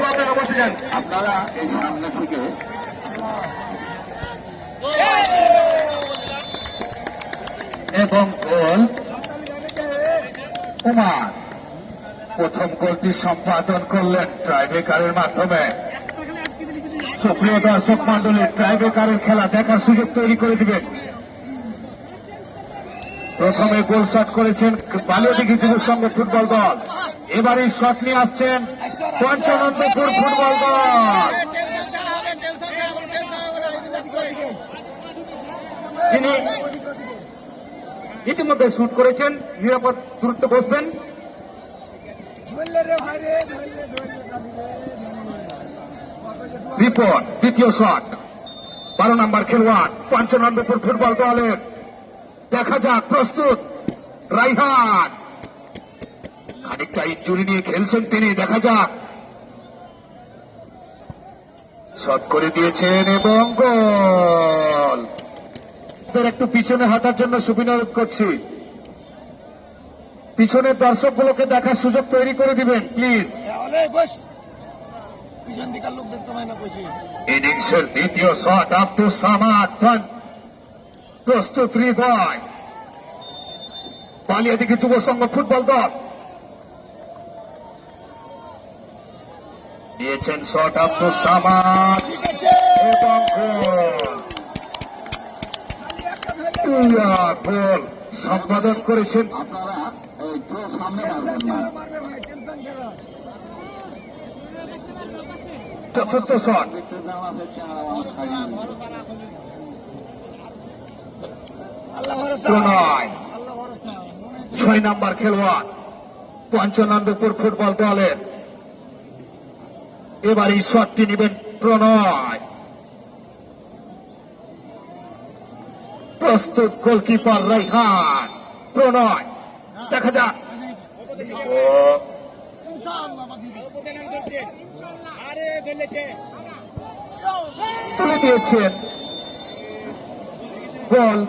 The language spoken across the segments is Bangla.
আপনারা বসে যান। আপনারা এই সামনে থেকে এবং গোল কুমার প্রথম গোলটি সম্পাদন করলেন ট্রাইব্রেকারের মাধ্যমে। সুপ্রিয় দর্শক মন্ডলী, ট্রাইব্রেকারের খেলা দেখার সুযোগ তৈরি করে দিবেন। প্রথমে গোল শট করেছেন বালিয়াদিঘি যুব সংঘ ফুটবল দল। এবারে শট নিয়ে আসছেন পঞ্চনন্দপুর ফুটবল দল, যিনি ইতিমধ্যে শুট করেছেন। নিরাপদ দূরত্বে বসবেন। রিপোর্ট দ্বিতীয় শট, 12 নম্বর খেলোয়াড় পঞ্চনন্দপুর ফুটবল দলের। দেখা যাক, প্রস্তুত রাইহান, খানিকটা ইনজুরি নিয়ে খেলছেন তিনি। দেখা যাক, শট করে দিয়েছেন এবং গোল। একটু পিছনে হাঁটার জন্য সুবিনোদ করছি। পিছনের দর্শকগুলোকে দেখার সুযোগ তৈরি করে দিবেন প্লিজ। ইনিংসের দ্বিতীয় শট আব্দুল সামাদ, প্রস্তুত হৃদয়, বালিয়াদিঘি যুব সংঘ ফুটবল দল। দিয়েছেন শট আব্দুল সামাদ এবং গোল সম্পাদন করেছেন। চতুর্থ শট, 6 নম্বর খেলোয়াড় পঞ্চনন্দপুর ফুটবল দলের। এবার এই শটটি নেবেন প্রণয়। প্রস্তুত গোলকিপার রাইহান, প্রণয়। দেখা যাক, তুলে দিয়েছেন গোল।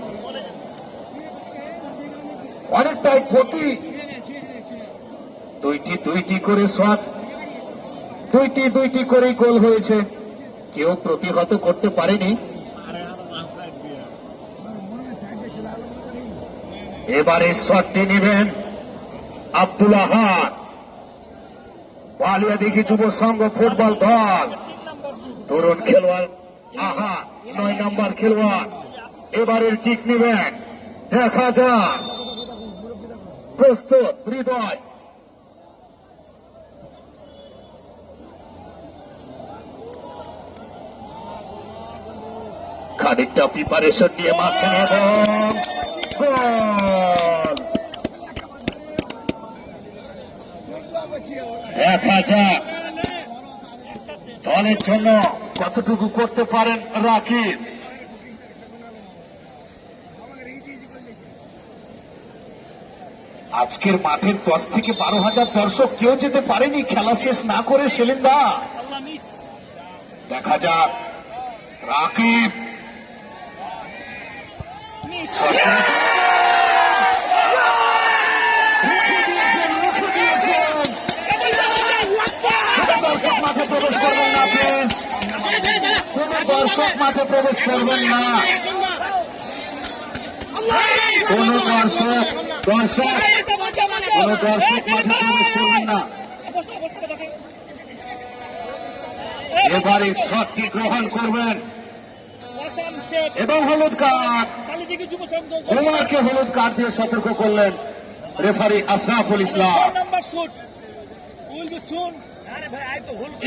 অনেকটাই গতি, দুইটি করে শট, দুইটি করেই গোল হয়েছে। কেউ প্রতিহত করতে পারেনি। এবারে শটটি নেবেন আব্দুল আহাদ, বালিয়াদিঘি যুব সংঘ ফুটবল দল। তরুণ খেলোয়াড় আহাদ, 9 নম্বর খেলোয়াড়। এবারের কিক নেবেন। দেখা যাক, প্রস্তুত হৃদয়, খানিকটা প্রিপারেশন নিয়ে মারছেন এবং গোল। দেখা যাক দলের জন্য কতটুকু করতে পারেন রাকিব। আজকের মাঠের 10 থেকে 12,000 দর্শক কেউ যেতে পারেনি খেলা শেষ না করে সেলিন্দা। দেখা যাক রাকিব, মাঠে প্রবেশ করবেন না, কোন দর্শক মাঠে প্রবেশ করবেন না, কোন দর্শক মাঠে প্রবেশ করবেন না। এবারে শটটি গ্রহণ করবেন এবং হলুদ কার্ড, কুমারকে হলুদ কার্ড দিয়ে সতর্ক করলেন রেফারি আশরাফুল ইসলাম।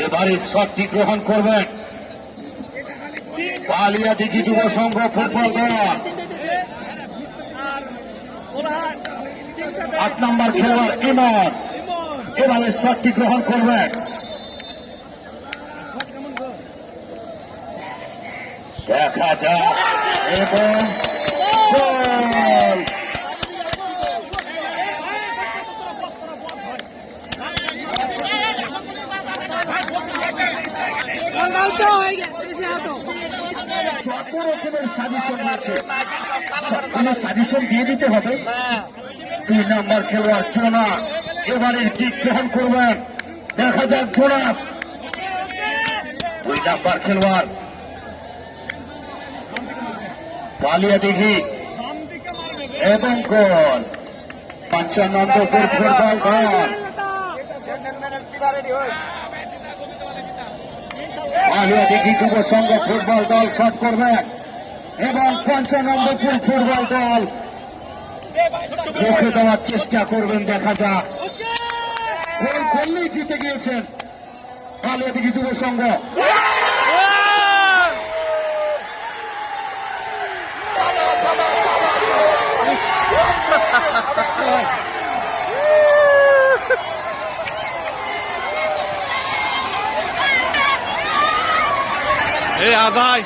এবারে শটটি গ্রহণ করবেন বালিয়াদিঘি যুব সংঘ ফুটবল দল। 8 নম্বর খেলোয়াড় ইমন এবারে শটটি গ্রহণ করবেন। দেখা যাক এবং গোল। যত রকমের সাজেশন আছে সবগুলো সাজেশন দিয়ে দিতে হবে। 2 নম্বর খেলোয়াড় জোনাস এবারে কিক গ্রহণ করবেন। দেখা যাক জোনাস 2 নাম্বার খেলোয়াড় বালিয়া দিঘি এবং গোল 55 নম্বর ফুটবল দল বালিয়া দিঘি যুব সংঘ ফুটবল দল শট করবে এবং 55 নম্বর ফুটবল দল রুখে দেওয়ার চেষ্টা করবেন। দেখা যাক, গোল করলেই জিতে গিয়েছেন বালিয়া দিঘি যুব সংঘ। আগায়